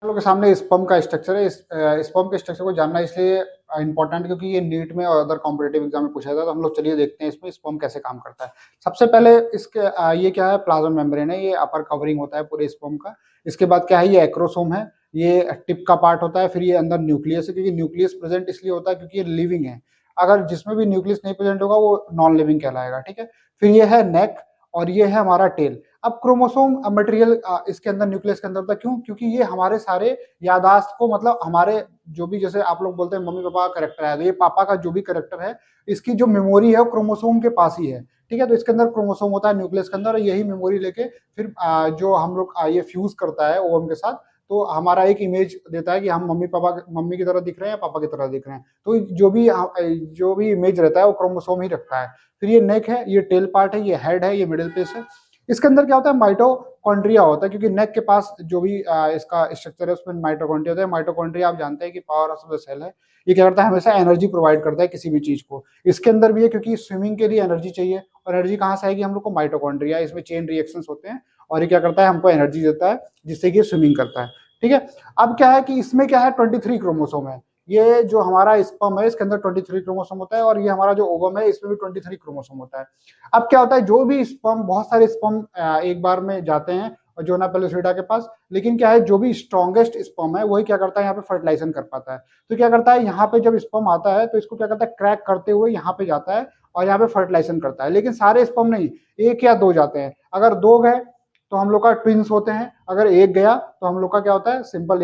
हम लोग के सामने स्पर्म का स्ट्रक्चर है। स्पर्म के स्ट्रक्चर को जानना इसलिए इंपॉर्टेंट क्योंकि ये नीट में और अदर कॉम्पिटेटिव एग्जाम में पूछा जाता है। तो हम लोग चलिए देखते हैं इसमें स्पर्म कैसे काम करता है। सबसे पहले इसके ये क्या है, प्लाज्मा मेम्ब्रेन है, ये अपर कवरिंग होता है पूरे स्पर्म का। इसके बाद क्या है, ये एक्रोसोम है, ये टिप का पार्ट होता है। फिर ये अंदर न्यूक्लियस है, क्योंकि न्यूक्लियस प्रेजेंट इसलिए होता है क्योंकि ये लिविंग है। अगर जिसमें भी न्यूक्लियस नहीं प्रेजेंट होगा वो नॉन लिविंग कहलाएगा, ठीक है। फिर ये है नेक और ये है हमारा टेल। अब क्रोमोसोम मटेरियल इसके अंदर न्यूक्लियस के अंदर होता है, क्यों? क्योंकि ये हमारे सारे यादाश्त को, मतलब हमारे जो भी, जैसे आप लोग बोलते हैं मम्मी पापा का करेक्टर है, तो ये पापा का जो भी करेक्टर है, इसकी जो मेमोरी है वो क्रोमोसोम के पास ही है, ठीक है। तो इसके अंदर क्रोमोसोम होता है न्यूक्लियस के अंदर, और यही मेमोरी लेके फिर जो हम लोग ये फ्यूज करता है ओवम के साथ, तो हमारा एक इमेज देता है कि हम मम्मी की तरह दिख रहे हैं या पापा की तरह दिख रहे हैं। तो जो भी इमेज रहता है वो क्रोमोसोम ही रखता है। फिर ये नेक है, ये टेल पार्ट है, ये हेड है, ये मिडिल पीस है। इसके अंदर क्या होता है, माइटोकॉन्ड्रिया होता है, क्योंकि नेक के पास जो भी इसका स्ट्रक्चर है उसमें माइटोकॉन्ड्रिया होता है। माइटोकॉन्ड्रिया आप जानते हैं कि power house of the cell है। ये क्या करता है, हमेशा एनर्जी प्रोवाइड करता है किसी भी चीज को। इसके अंदर भी है, क्योंकि स्विमिंग के लिए एनर्जी चाहिए, और एनर्जी कहाँ से आएगी हम लोग को, माइटोकॉन्ड्रिया। इसमें चेन रिएक्शंस होते हैं और ये क्या करता है, हमको एनर्जी देता है जिससे कि स्विमिंग करता है, ठीक है। अब क्या है कि इसमें क्या है, 23 क्रोमोसोम है। ये जो हमारा स्पर्म है इसके अंदर 23 क्रोमोसोम होता है, और ये हमारा जो ओवम है इसमें भी 23 क्रोमोसोम होता है। अब क्या होता है, जो भी स्पर्म, बहुत सारे स्पर्म एक बार में जाते हैं और जोना पेलोसिटा के पास, लेकिन क्या है, जो भी स्ट्रॉन्गेस्ट स्पर्म है वही क्या करता है, यहाँ पे फर्टिलाइजेशन कर पाता है। तो क्या करता है, यहाँ पे जब स्पर्म आता है तो इसको क्या करता है, क्रैक करते हुए यहाँ पे जाता है और यहाँ पे फर्टिलाइजेशन करता है। लेकिन सारे स्पर्म नहीं, एक या दो जाते हैं। अगर दो गए तो हम लोग का ट्विंस होते हैं, अगर एक गया तो हम लोग का क्या होता है, सिंपल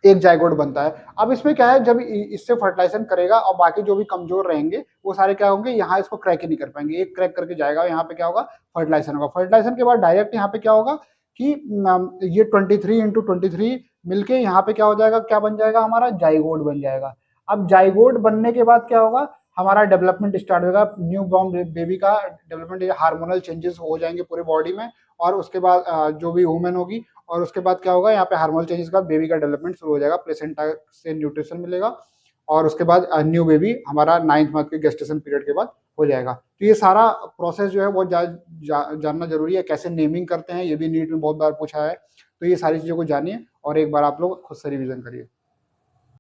एक जाइगोट बनता है। अब इसमें क्या है, जब इससे फर्टिलाइजेशन करेगा और बाकी जो भी कमजोर रहेंगे वो सारे क्या होंगे, यहाँ इसको क्रैक ही नहीं कर पाएंगे। एक क्रैक करके जाएगा, यहाँ पे क्या होगा, फर्टिलाइजेशन होगा। फर्टिलाइजेशन के बाद डायरेक्ट यहाँ पे क्या होगा कि ये 23 × 23 मिलके यहाँ पे क्या हो जाएगा, क्या बन जाएगा, हमारा जाइगोट बन जाएगा। अब जाइगोट बनने के बाद क्या होगा, हमारा डेवलपमेंट स्टार्ट होगा, न्यू बॉर्न बेबी का डेवलपमेंट, हार्मोनल चेंजेस हो जाएंगे पूरे बॉडी में। और उसके बाद जो भी वुमेन होगी, और उसके बाद क्या होगा, यहाँ पे हार्मोनल चेंजेस के बाद बेबी का डेवलपमेंट शुरू हो जाएगा, प्लेसेंटा से न्यूट्रिशन मिलेगा, और उसके बाद न्यू बेबी हमारा 9th मंथ के गेस्टेशन पीरियड के बाद हो जाएगा। तो ये सारा प्रोसेस जो है वो जानना जरूरी है। कैसे नेमिंग करते हैं ये भी नीट में बहुत बार पूछा है। तो ये सारी चीज़ों को जानिए और एक बार आप लोग खुद से रिविजन करिए।